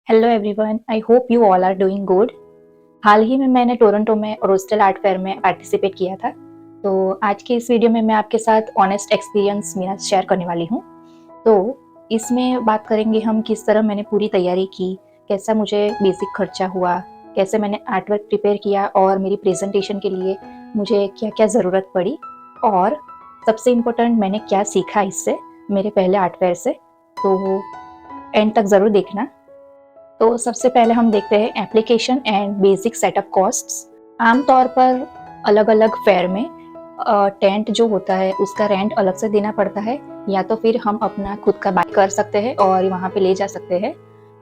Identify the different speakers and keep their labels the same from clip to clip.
Speaker 1: Hello everyone, I hope you all are doing good. हाल ही में मैंने टोरंटो में रोस्टल आर्ट फेयर में पार्टिसिपेट किया था। तो आज के इस वीडियो में मैं आपके साथ ऑनेस्ट एक्सपीरियंस मेरा शेयर करने वाली हूँ। तो इसमें बात करेंगे हम किस तरह मैंने पूरी तैयारी की, कैसा मुझे बेसिक खर्चा हुआ, कैसे मैंने आर्ट वर्क प्रिपेयर किया और मेरी प्रेजेंटेशन के लिए मुझे क्या क्या ज़रूरत पड़ी, और सबसे इम्पोर्टेंट मैंने क्या सीखा इससे, मेरे पहले आर्ट फेयर से। तो एंड तक ज़रूर देखना। तो सबसे पहले हम देखते हैं application and basic setup costs. आमतौर पर अलग अलग फेयर में टेंट जो होता है उसका रेंट अलग से देना पड़ता है, या तो फिर हम अपना खुद का बाय कर सकते हैं और वहाँ पे ले जा सकते हैं।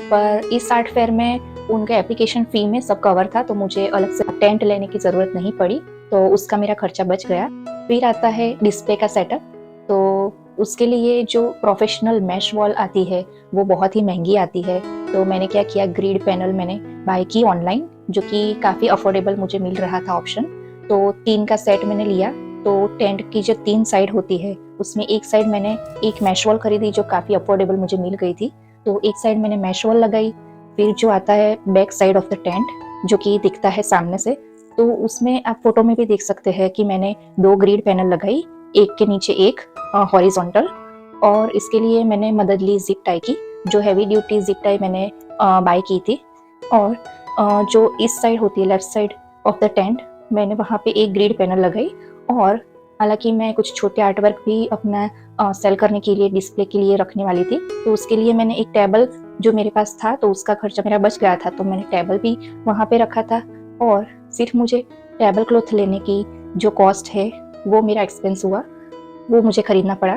Speaker 1: पर इस आर्ट फेयर में उनके एप्लीकेशन फ़ी में सब कवर था, तो मुझे अलग से टेंट लेने की ज़रूरत नहीं पड़ी, तो उसका मेरा खर्चा बच गया। फिर आता है डिस्प्ले का सेटअप। तो उसके लिए जो प्रोफेशनल मैश वॉल आती है वो बहुत ही महंगी आती है। तो मैंने क्या किया, ग्रिड पैनल मैंने बाय की ऑनलाइन, जो कि काफ़ी अफोर्डेबल मुझे मिल रहा था ऑप्शन। तो 3 का सेट मैंने लिया। तो टेंट की जो 3 साइड होती है उसमें एक साइड मैंने एक मैश वॉल खरीदी जो काफ़ी अफोर्डेबल मुझे मिल गई थी। तो एक साइड मैंने मैश वॉल लगाई। फिर जो आता है back side of the tent जो कि दिखता है सामने से, तो उसमें आप फोटो में भी देख सकते हैं कि मैंने 2 ग्रिड पैनल लगाई, एक के नीचे एक हॉरिजॉन्टल। और इसके लिए मैंने मदद ली जिप टाई की, जो हैवी ड्यूटी जिप टाई मैंने बाय की थी। और जो इस साइड होती है left side of the tent, मैंने वहाँ पे एक ग्रिड पैनल लगाई। और हालांकि मैं कुछ छोटे आर्ट वर्क भी अपना सेल करने के लिए, डिस्प्ले के लिए रखने वाली थी, तो उसके लिए मैंने एक टेबल जो मेरे पास था, तो उसका खर्चा मेरा बच गया था, तो मैंने टेबल भी वहाँ पे रखा था। और सिर्फ मुझे टेबल क्लॉथ लेने की जो कॉस्ट है वो मेरा एक्सपेंस हुआ, वो मुझे खरीदना पड़ा।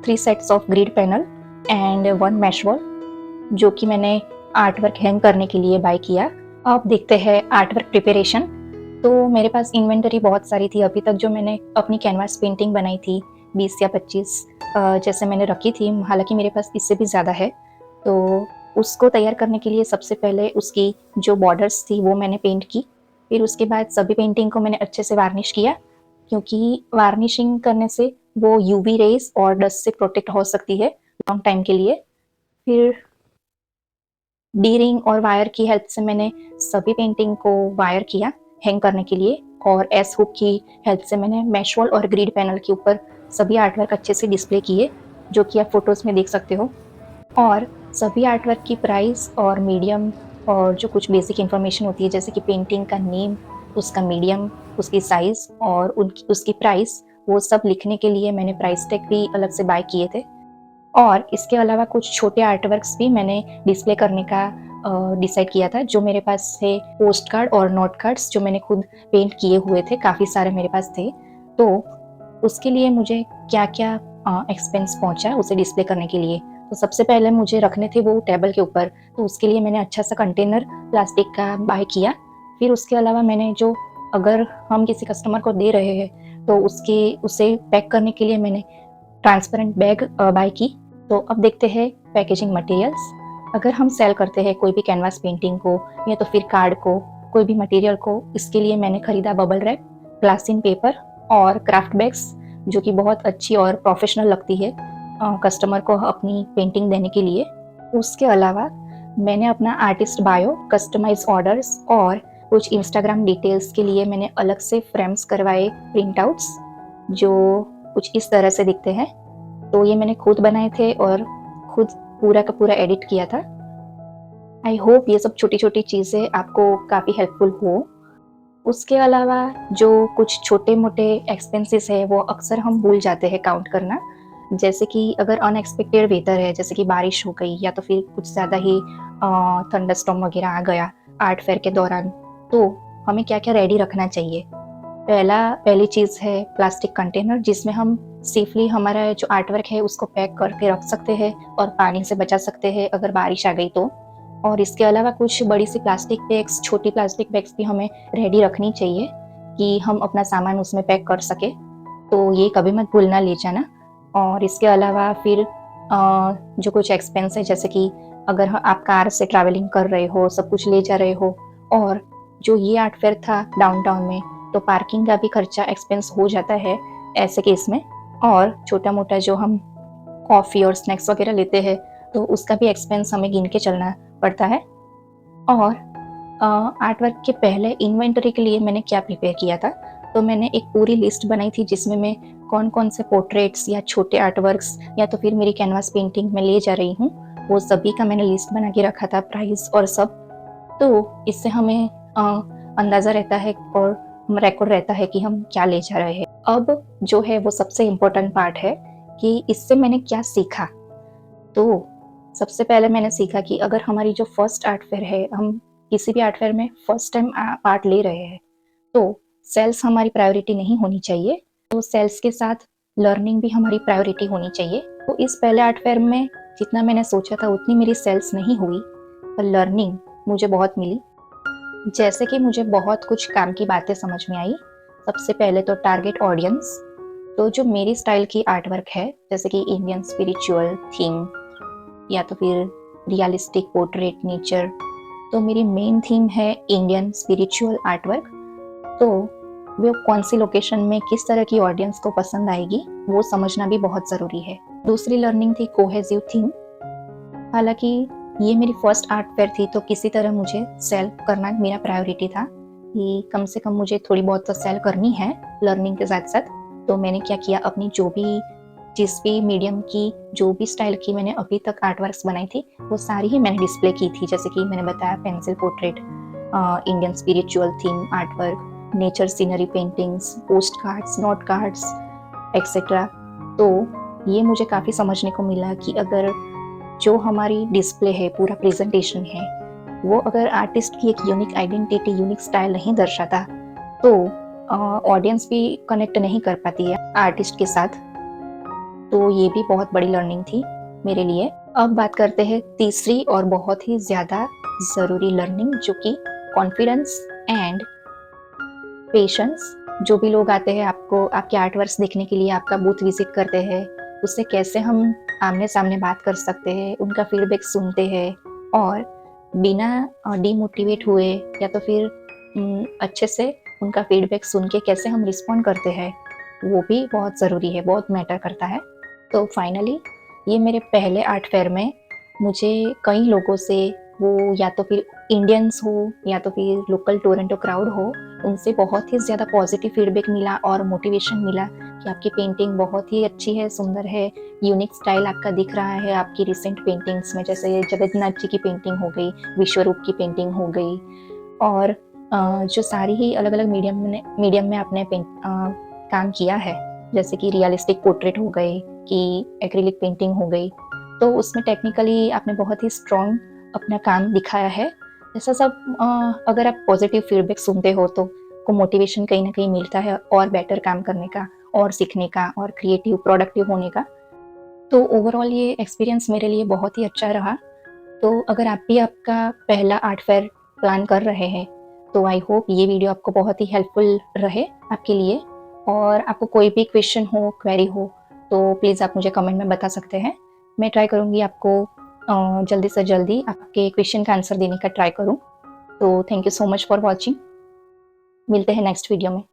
Speaker 1: 3 sets of grid panel and 1 mesh wall, जो कि मैंने आर्ट वर्क हैंग करने के लिए बाय किया। अब देखते हैं आर्ट वर्क प्रिपरेशन। तो मेरे पास इन्वेंटरी बहुत सारी थी अभी तक, जो मैंने अपनी कैनवास पेंटिंग बनाई थी 20 या 25 जैसे मैंने रखी थी। हालांकि मेरे पास इससे भी ज़्यादा है। तो उसको तैयार करने के लिए सबसे पहले उसकी जो बॉर्डर्स थी वो मैंने पेंट की। फिर उसके बाद सभी पेंटिंग को मैंने अच्छे से वार्निश किया, क्योंकि वार्निशिंग करने से वो यूवी रेज और डस्ट से प्रोटेक्ट हो सकती है लॉन्ग टाइम के लिए। फिर डी रिंग और वायर की हेल्प से मैंने सभी पेंटिंग को वायर किया हैंग करने के लिए, और एस हुक की हेल्प से मैंने मैश वॉल और ग्रिड पैनल के ऊपर सभी आर्टवर्क अच्छे से डिस्प्ले किए, जो कि आप फोटोज़ में देख सकते हो। और सभी आर्टवर्क की प्राइस और मीडियम और जो कुछ बेसिक इन्फॉर्मेशन होती है, जैसे कि पेंटिंग का नेम, उसका मीडियम, उसकी साइज़ और उसकी प्राइस, वो सब लिखने के लिए मैंने प्राइस टैग भी अलग से बाय किए थे। और इसके अलावा कुछ छोटे आर्टवर्क्स भी मैंने डिस्प्ले करने का डिसाइड किया था, जो मेरे पास थे पोस्ट कार्ड और नोट कार्ड्स, जो मैंने खुद पेंट किए हुए थे, काफ़ी सारे मेरे पास थे। तो उसके लिए मुझे क्या-क्या एक्सपेंस पहुँचा उसे डिस्प्ले करने के लिए। तो सबसे पहले मुझे रखने थे वो टेबल के ऊपर, तो उसके लिए मैंने अच्छा सा कंटेनर प्लास्टिक का बाय किया। फिर उसके अलावा मैंने जो, अगर हम किसी कस्टमर को दे रहे हैं तो उसे पैक करने के लिए मैंने ट्रांसपेरेंट बैग बाय की। तो अब देखते हैं पैकेजिंग मटेरियल्स। अगर हम सेल करते हैं कोई भी कैनवास पेंटिंग को या तो फिर कार्ड को, कोई भी मटेरियल को, इसके लिए मैंने खरीदा बबल रैप, ग्लासिन पेपर और क्राफ्ट बैग्स, जो कि बहुत अच्छी और प्रोफेशनल लगती है कस्टमर को अपनी पेंटिंग देने के लिए। उसके अलावा मैंने अपना आर्टिस्ट बायो, कस्टमाइज ऑर्डर्स और कुछ इंस्टाग्राम डिटेल्स के लिए मैंने अलग से फ्रेम्स करवाए, प्रिंट आउट्स, जो कुछ इस तरह से दिखते हैं। तो ये मैंने खुद बनाए थे और खुद पूरा का पूरा एडिट किया था। आई होप ये सब छोटी-छोटी चीज़ें आपको काफ़ी हेल्पफुल हो। उसके अलावा जो कुछ छोटे-मोटे एक्सपेंसेस है वो अक्सर हम भूल जाते हैं काउंट करना। जैसे कि अगर अनएक्सपेक्टेड वेदर है, जैसे कि बारिश हो गई या तो फिर कुछ ज़्यादा ही थंडरस्टॉर्म वगैरह आ गया आर्ट फेयर के दौरान, तो हमें क्या-क्या रेडी रखना चाहिए। पहली चीज़ है प्लास्टिक कंटेनर, जिसमें हम सेफली हमारा जो आर्ट वर्क है उसको पैक करके रख सकते हैं और पानी से बचा सकते हैं अगर बारिश आ गई तो। और इसके अलावा कुछ बड़ी सी प्लास्टिक बैग्स, छोटी प्लास्टिक बैग्स भी हमें रेडी रखनी चाहिए कि हम अपना सामान उसमें पैक कर सकें। तो ये कभी मत भूलना ले जाना। और इसके अलावा फिर जो कुछ एक्सपेंस है, जैसे कि अगर आप कार से ट्रैवलिंग कर रहे हो, सब कुछ ले जा रहे हो, और जो ये आर्ट फेयर था डाउनटाउन में, तो पार्किंग का भी खर्चा एक्सपेंस हो जाता है ऐसे केस में। और छोटा-मोटा जो हम कॉफ़ी और स्नैक्स वगैरह लेते हैं, तो उसका भी एक्सपेंस हमें गिन के चलना पड़ता है। और आर्ट वर्क के पहले इन्वेंटरी के लिए मैंने क्या प्रिपेयर किया था, तो मैंने एक पूरी लिस्ट बनाई थी जिसमें मैं कौन-कौन से पोर्ट्रेट्स या छोटे आर्ट वर्क्स या तो फिर मेरी कैनवास पेंटिंग मैं ले जा रही हूँ, वो सभी का मैंने लिस्ट बना के रखा था, प्राइस और सब। तो इससे हमें अंदाज़ा रहता है और रिकॉर्ड रहता है कि हम क्या ले जा रहे हैं। अब जो है वो सबसे इम्पोर्टेंट पार्ट है कि इससे मैंने क्या सीखा। तो सबसे पहले मैंने सीखा कि अगर हमारी जो फर्स्ट आर्ट फेयर है, हम किसी भी आर्ट फेयर में फर्स्ट टाइम पार्ट ले रहे हैं, तो सेल्स हमारी प्रायोरिटी नहीं होनी चाहिए। तो सेल्स के साथ लर्निंग भी हमारी प्रायोरिटी होनी चाहिए। तो इस पहले आर्ट फेयर में जितना मैंने सोचा था उतनी मेरी सेल्स नहीं हुई, पर लर्निंग मुझे बहुत मिली। जैसे कि मुझे बहुत कुछ काम की बातें समझ में आई। सबसे पहले तो टारगेट ऑडियंस, तो जो मेरी स्टाइल की आर्ट वर्क है, जैसे कि इंडियन स्पिरिचुअल थीम या तो फिर रियलिस्टिक पोर्ट्रेट नेचर, तो मेरी मेन थीम है इंडियन स्पिरिचुअल आर्ट वर्क। तो वो कौन सी लोकेशन में किस तरह की ऑडियंस को पसंद आएगी, वो समझना भी बहुत ज़रूरी है। दूसरी लर्निंग थी कोहेसिव थीम। हालांकि ये मेरी फर्स्ट आर्ट फेयर थी, तो किसी तरह मुझे सेल करना मेरा प्रायोरिटी था कि कम से कम मुझे थोड़ी बहुत तो सेल करनी है लर्निंग के साथ साथ। तो मैंने क्या किया, अपनी जो भी जिस भी मीडियम की, जो भी स्टाइल की मैंने अभी तक आर्ट वर्क्स बनाई थी, वो सारी ही मैंने डिस्प्ले की थी। जैसे कि मैंने बताया pencil portrait, Indian spiritual theme art work, nature scenery paintings, post cards, note cards etcetera. तो ये मुझे काफ़ी समझने को मिला कि अगर जो हमारी डिस्प्ले है, पूरा प्रेजेंटेशन है, वो अगर आर्टिस्ट की एक यूनिक आइडेंटिटी, यूनिक स्टाइल नहीं दर्शाता, तो ऑडियंस भी कनेक्ट नहीं कर पाती है आर्टिस्ट के साथ। तो ये भी बहुत बड़ी लर्निंग थी मेरे लिए। अब बात करते हैं तीसरी और बहुत ही ज़्यादा ज़रूरी लर्निंग, जो कि कॉन्फिडेंस एंड पेशेंस। जो भी लोग आते हैं आपको आपके आर्ट वर्क्स देखने के लिए, आपका बूथ विजिट करते हैं, उससे कैसे हम आमने सामने बात कर सकते हैं, उनका फीडबैक सुनते हैं और बिना डीमोटिवेट हुए या तो फिर अच्छे से उनका फीडबैक सुन के कैसे हम रिस्पॉन्ड करते हैं, वो भी बहुत ज़रूरी है, बहुत मैटर करता है। तो फाइनली ये मेरे पहले आर्ट फेयर में मुझे कई लोगों से, वो या तो फिर इंडियंस हो या तो फिर लोकल टोरंटो क्राउड हो, उनसे बहुत ही ज़्यादा पॉजिटिव फीडबैक मिला और मोटिवेशन मिला कि आपकी पेंटिंग बहुत ही अच्छी है, सुंदर है, यूनिक स्टाइल आपका दिख रहा है आपकी रिसेंट पेंटिंग्स में। जैसे जगन्नाथ जी की पेंटिंग हो गई, विश्वरूप की पेंटिंग हो गई, और जो सारी ही अलग अलग मीडियम में आपने काम किया है, जैसे कि रियलिस्टिक पोर्ट्रेट हो गए कि एक्रिलिक पेंटिंग हो गई, तो उसमें टेक्निकली आपने बहुत ही स्ट्रॉन्ग अपना काम दिखाया है। ऐसा सब अगर आप पॉजिटिव फीडबैक सुनते हो तो को मोटिवेशन कहीं ना कहीं मिलता है और बेटर काम करने का और सीखने का और क्रिएटिव प्रोडक्टिव होने का। तो ओवरऑल ये एक्सपीरियंस मेरे लिए बहुत ही अच्छा रहा। तो अगर आप भी आपका पहला आर्ट फेयर प्लान कर रहे हैं, तो आई होप ये वीडियो आपको बहुत ही हेल्पफुल रहे आपके लिए। और आपको कोई भी क्वेश्चन हो, क्वेरी हो, तो प्लीज़ आप मुझे कमेंट में बता सकते हैं। मैं ट्राई करूँगी आपको जल्दी से जल्दी आपके क्वेश्चन का आंसर देने का ट्राई करूँ। तो thank you so much for watching. मिलते हैं नेक्स्ट वीडियो में।